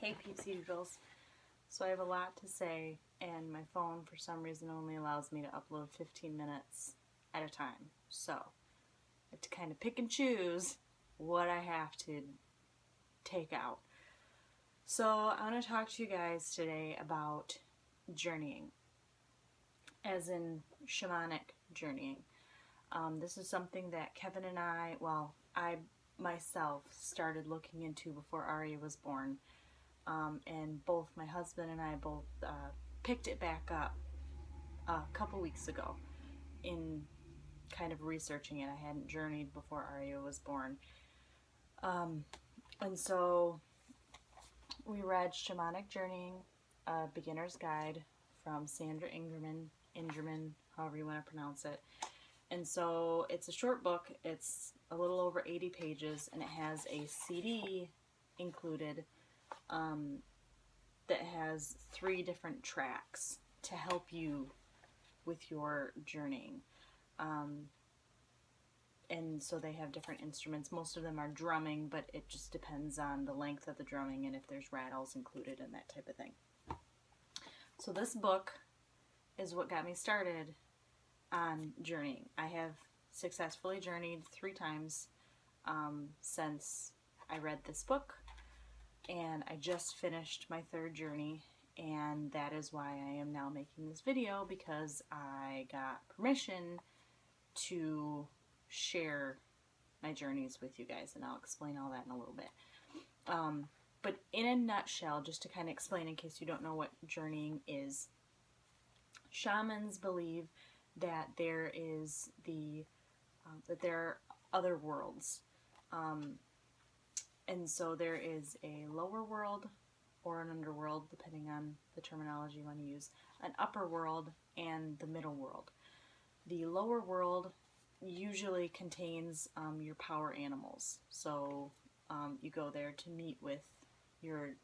Hey Peepsy Doodles. So I have a lot to say, and my phone for some reason only allows me to upload 15 minutes at a time. So I have to kind of pick and choose what I have to take out. So I want to talk to you guys today about journeying, as in shamanic journeying. This is something that Kevin and I myself started looking into before Aria was born. And both my husband and I both picked it back up a couple weeks ago in kind of researching it. I hadn't journeyed before Aria was born. And so we read Shamanic Journeying, a Beginner's Guide from Sandra Ingerman, however you want to pronounce it. And so it's a short book. It's a little over 80 pages, and it has a CD included that has 3 different tracks to help you with your journeying. And so they have different instruments. Most of them are drumming, but it just depends on the length of the drumming and if there's rattles included and that type of thing. So this book is what got me started on journeying. I have successfully journeyed 3 times since I read this book, and I just finished my 3rd journey, and that is why I am now making this video, because I got permission to share my journeys with you guys, and I'll explain all that in a little bit. But in a nutshell, just to kind of explain in case you don't know what journeying is, shamans believe that there is that there are other worlds, and so there is a lower world or an underworld, depending on the terminology you want to use, an upper world, and the middle world. The lower world usually contains your power animals, so you go there to meet with your,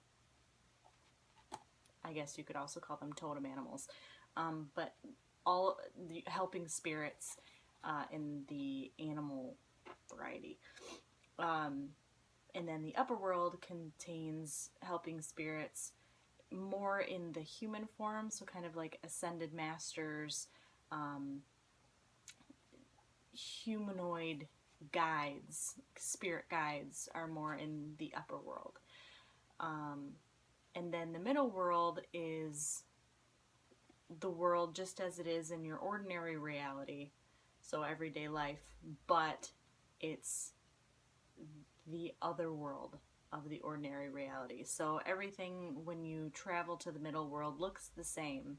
I guess you could also call them totem animals, but all the helping spirits in the animal variety. And then the upper world contains helping spirits more in the human form, so kind of like ascended masters, humanoid guides, spirit guides are more in the upper world. And then the middle world is the world just as it is in your ordinary reality, so everyday life, but it's the other world of the ordinary reality. So everything when you travel to the middle world looks the same,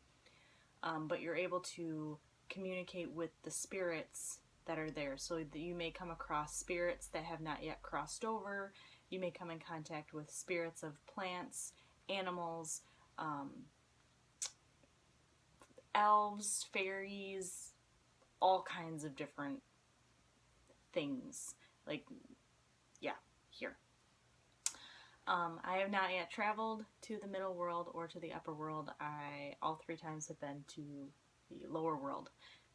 but you're able to communicate with the spirits that are there. So that you may come across spirits that have not yet crossed over. You may come in contact with spirits of plants, animals, elves, fairies, all kinds of different things. Like, yeah, here. I have not yet traveled to the middle world or to the upper world. All 3 times have been to the lower world,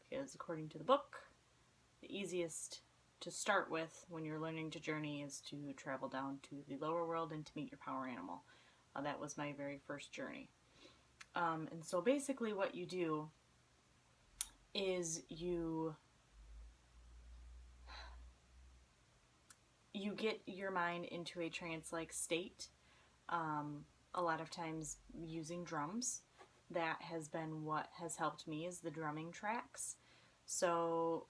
because according to the book, the easiest to start with when you're learning to journey is to travel down to the lower world and to meet your power animal. That was my very first journey. And so basically what you do is you get your mind into a trance-like state, a lot of times using drums. That has been what has helped me, is the drumming tracks. So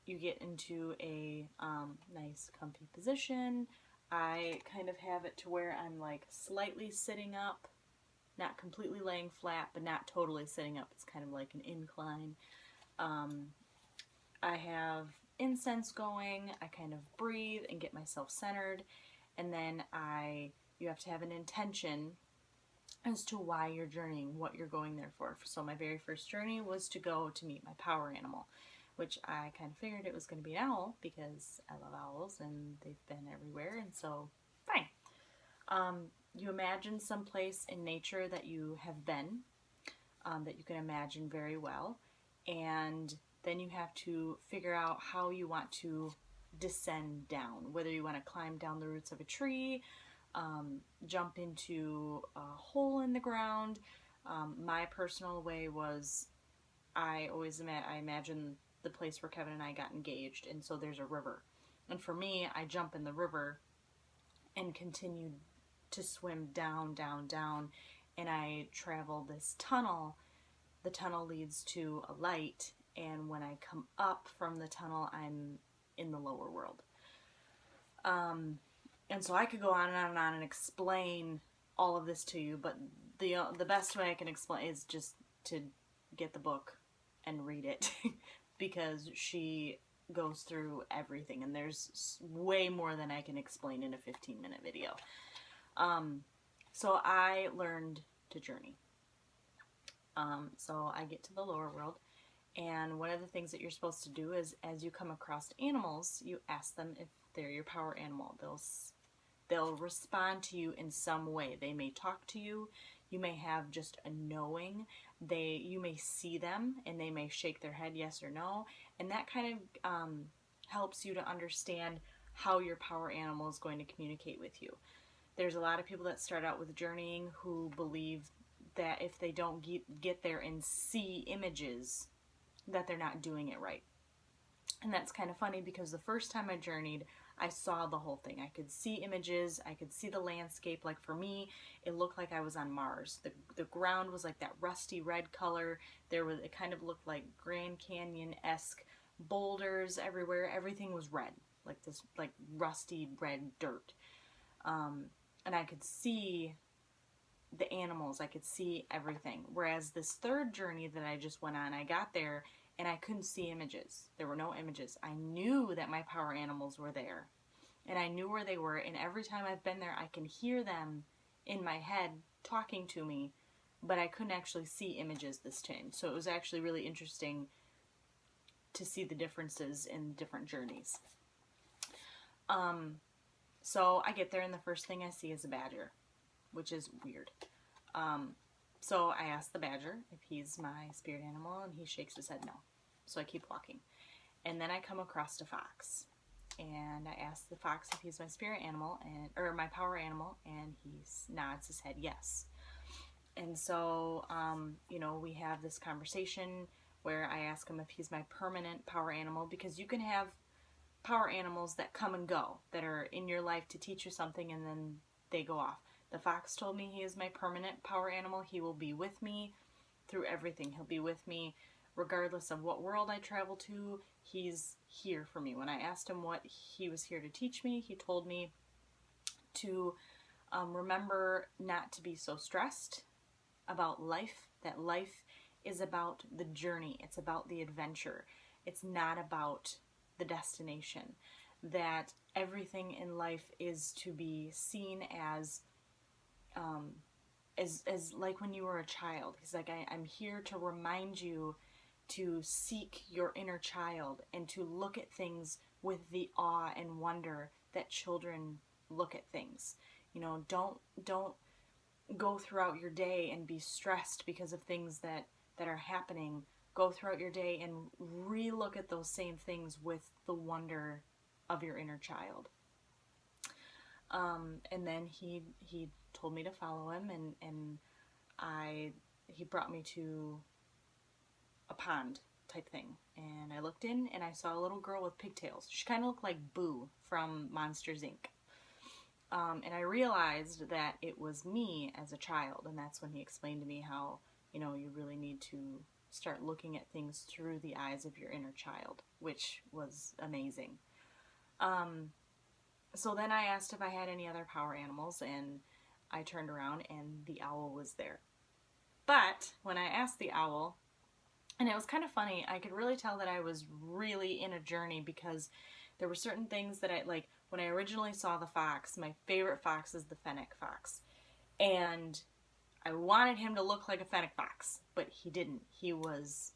you get into a nice comfy position. I kind of have it to where I'm like slightly sitting up, not completely laying flat, but not totally sitting up. It's kind of like an incline. I have incense going. I kind of breathe and get myself centered, and then you have to have an intention as to why you're journeying, what you're going there for. So my very first journey was to go to meet my power animal, which I kind of figured it was going to be an owl, because I love owls and they've been everywhere, and so fine. You imagine some place in nature that you have been, that you can imagine very well, and then you have to figure out how you want to descend down, whether you want to climb down the roots of a tree, jump into a hole in the ground. My personal way was, I imagine the place where Kevin and I got engaged, and so there's a river. And for me, I jump in the river and continue to swim down, down, down, and I travel this tunnel. The tunnel leads to a light, and when I come up from the tunnel, I'm in the lower world. And so I could go on and on and on and explain all of this to you, but the best way I can explain is just to get the book and read it, because she goes through everything, and there's way more than I can explain in a 15-minute video. So I learned to journey. So I get to the lower world, and one of the things that you're supposed to do is, as you come across animals, you ask them if they're your power animal. They'll respond to you in some way. They may talk to you. You may have just a knowing. You may see them, and they may shake their head yes or no, and that kind of helps you to understand how your power animal is going to communicate with you. There's a lot of people that start out with journeying who believe that if they don't get there and see images, that they're not doing it right. And that's kind of funny, because the first time I journeyed, I saw the whole thing. I could see images, I could see the landscape. Like for me, it looked like I was on Mars. The ground was like that rusty red color. It kind of looked like Grand Canyon-esque boulders everywhere. Everything was red, like this like rusty red dirt. And I could see the animals, I could see everything. Whereas this third journey that I just went on, I got there and I couldn't see images. There were no images. I knew that my power animals were there, and I knew where they were, and every time I've been there, I can hear them in my head talking to me, but I couldn't actually see images this time. So it was actually really interesting to see the differences in different journeys. So I get there, and the first thing I see is a badger, which is weird. So I asked the badger if he's my spirit animal, and he shakes his head no. So I keep walking. And then I come across a fox. And I ask the fox if he's my spirit animal, or my power animal, and he nods his head yes. And so, we have this conversation where I ask him if he's my permanent power animal, because you can have power animals that come and go, that are in your life to teach you something, and then they go off. The fox told me he is my permanent power animal. He will be with me through everything. He'll be with me regardless of what world I travel to. He's here for me. When I asked him what he was here to teach me, he told me to remember not to be so stressed about life, that life is about the journey. It's about the adventure. It's not about the destination. That everything in life is to be seen as like when you were a child. He's like, I'm here to remind you to seek your inner child and to look at things with the awe and wonder that children look at things. Don't go throughout your day and be stressed because of things that are happening. Go throughout your day and re-look at those same things with the wonder of your inner child. And then he told me to follow him, and he brought me to a pond type thing, and I looked in and I saw a little girl with pigtails. She kind of looked like Boo from Monsters Inc. And I realized that it was me as a child, and that's when he explained to me how, you really need to start looking at things through the eyes of your inner child, which was amazing. So then I asked if I had any other power animals, and I turned around and the owl was there. But when I asked the owl, and it was kind of funny, I could really tell that I was really in a journey, because there were certain things that like when I originally saw the fox, my favorite fox is the fennec fox. And I wanted him to look like a fennec fox, but he didn't. He was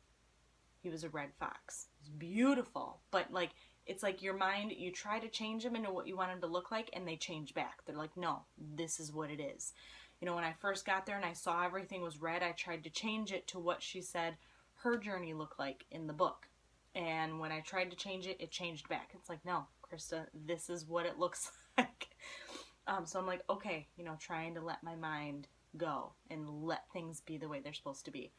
a red fox. It was beautiful, but it's like your mind, you try to change them into what you want them to look like, and they change back. They're like, no, this is what it is. When I first got there and I saw everything was red, I tried to change it to what she said her journey looked like in the book. And when I tried to change it, it changed back. It's like, no, Krista, this is what it looks like. So I'm like, okay, trying to let my mind go and let things be the way they're supposed to be.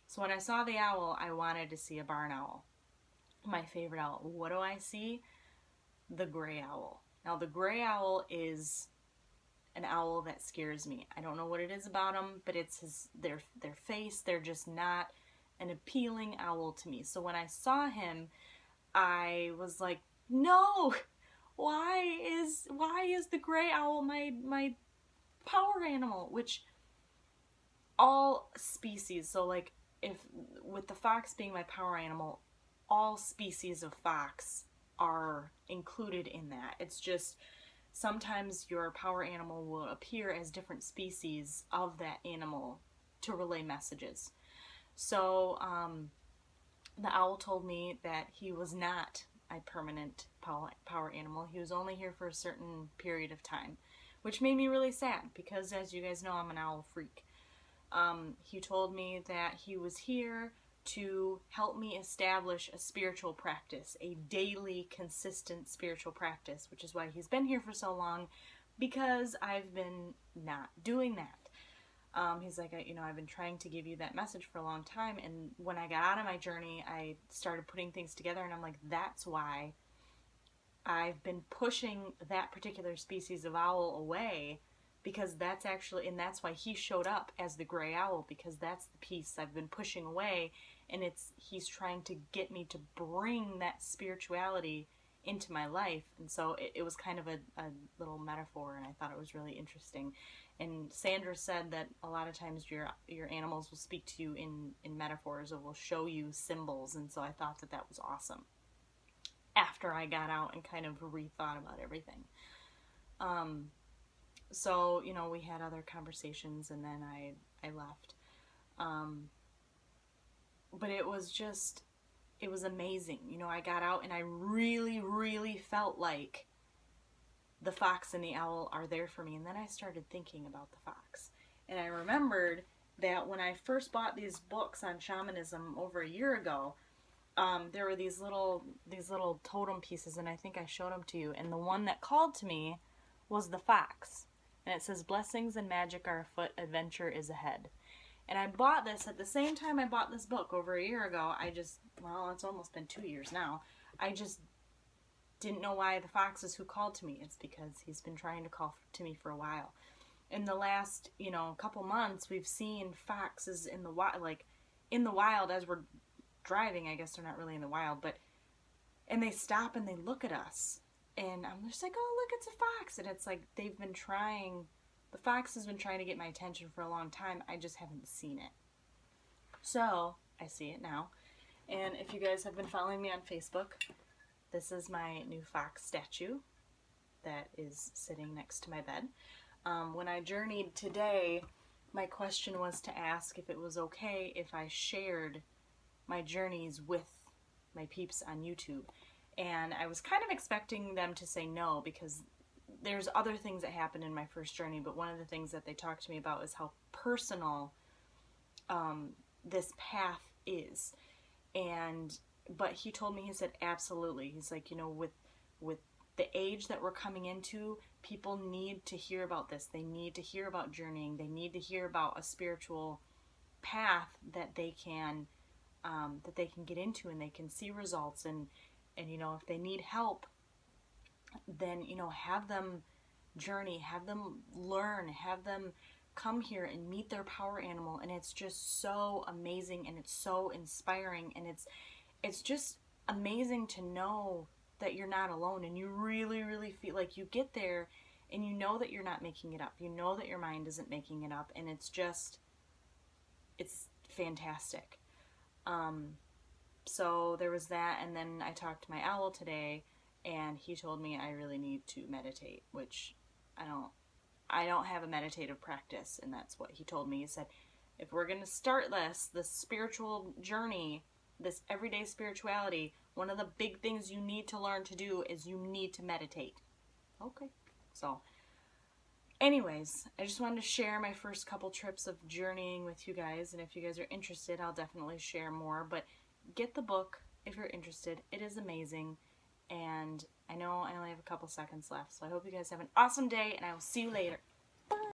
So when I saw the owl, I wanted to see a barn owl, my favorite owl. What do I see? The gray owl. Now, the gray owl is an owl that scares me. I don't know what it is about them, but it's their face. They're just not an appealing owl to me. So when I saw him, I was like, no, why is the gray owl my power animal? Which all species, so like if with the fox being my power animal, all species of fox are included in that. It's just sometimes your power animal will appear as different species of that animal to relay messages. So the owl told me that he was not a permanent power animal. He was only here for a certain period of time, which made me really sad because, as you guys know, I'm an owl freak. He told me that he was here to help me establish a spiritual practice, a daily, consistent spiritual practice, which is why he's been here for so long, because I've been not doing that. He's like, I've been trying to give you that message for a long time, and when I got out of my journey, I started putting things together, and I'm like, that's why I've been pushing that particular species of owl away, because that's actually, and that's why he showed up as the gray owl, because that's the piece I've been pushing away, and he's trying to get me to bring that spirituality into my life. And so it was kind of a little metaphor, and I thought it was really interesting. And Sandra said that a lot of times your animals will speak to you in metaphors, or will show you symbols, and so I thought that was awesome after I got out and kind of rethought about everything. So, we had other conversations, and then I left. But it was amazing. I got out and I really, really felt like the fox and the owl are there for me. And then I started thinking about the fox. And I remembered that when I first bought these books on shamanism over a year ago, there were these little totem pieces, and I think I showed them to you. And the one that called to me was the fox. And it says, "Blessings and magic are afoot, adventure is ahead." And I bought this at the same time I bought this book over a year ago. It's almost been 2 years now. I just didn't know why the fox is who called to me. It's because he's been trying to call to me for a while. In the last, couple months, we've seen foxes in the wild as we're driving. I guess they're not really in the wild, and they stop and they look at us. And I'm just like, oh, look, it's a fox. And it's like the fox has been trying to get my attention for a long time. I just haven't seen it. So I see it now. And if you guys have been following me on Facebook, this is my new fox statue that is sitting next to my bed. When I journeyed today, my question was to ask if it was okay if I shared my journeys with my peeps on YouTube. And I was kind of expecting them to say no, because there's other things that happened in my first journey, but one of the things that they talked to me about is how personal this path is. But he told me, he said, absolutely. He's like, with the age that we're coming into, people need to hear about this. They need to hear about journeying. They need to hear about a spiritual path that they can get into, and they can see results. And if they need help, then, have them journey, have them learn, have them come here and meet their power animal. And it's just so amazing, and it's so inspiring, and it's just amazing to know that you're not alone, and you really, really feel like you get there and you know that you're not making it up. You know that your mind isn't making it up, and it's fantastic. So there was that, and then I talked to my owl today, and he told me I really need to meditate, which I don't have a meditative practice, and that's what he told me. He said, if we're going to start this spiritual journey, this everyday spirituality, one of the big things you need to learn to do is you need to meditate. Okay. So anyways, I just wanted to share my first couple trips of journeying with you guys, and if you guys are interested, I'll definitely share more, but get the book if you're interested. It is amazing, and I know I only have a couple seconds left, so I hope you guys have an awesome day, and I will see you later.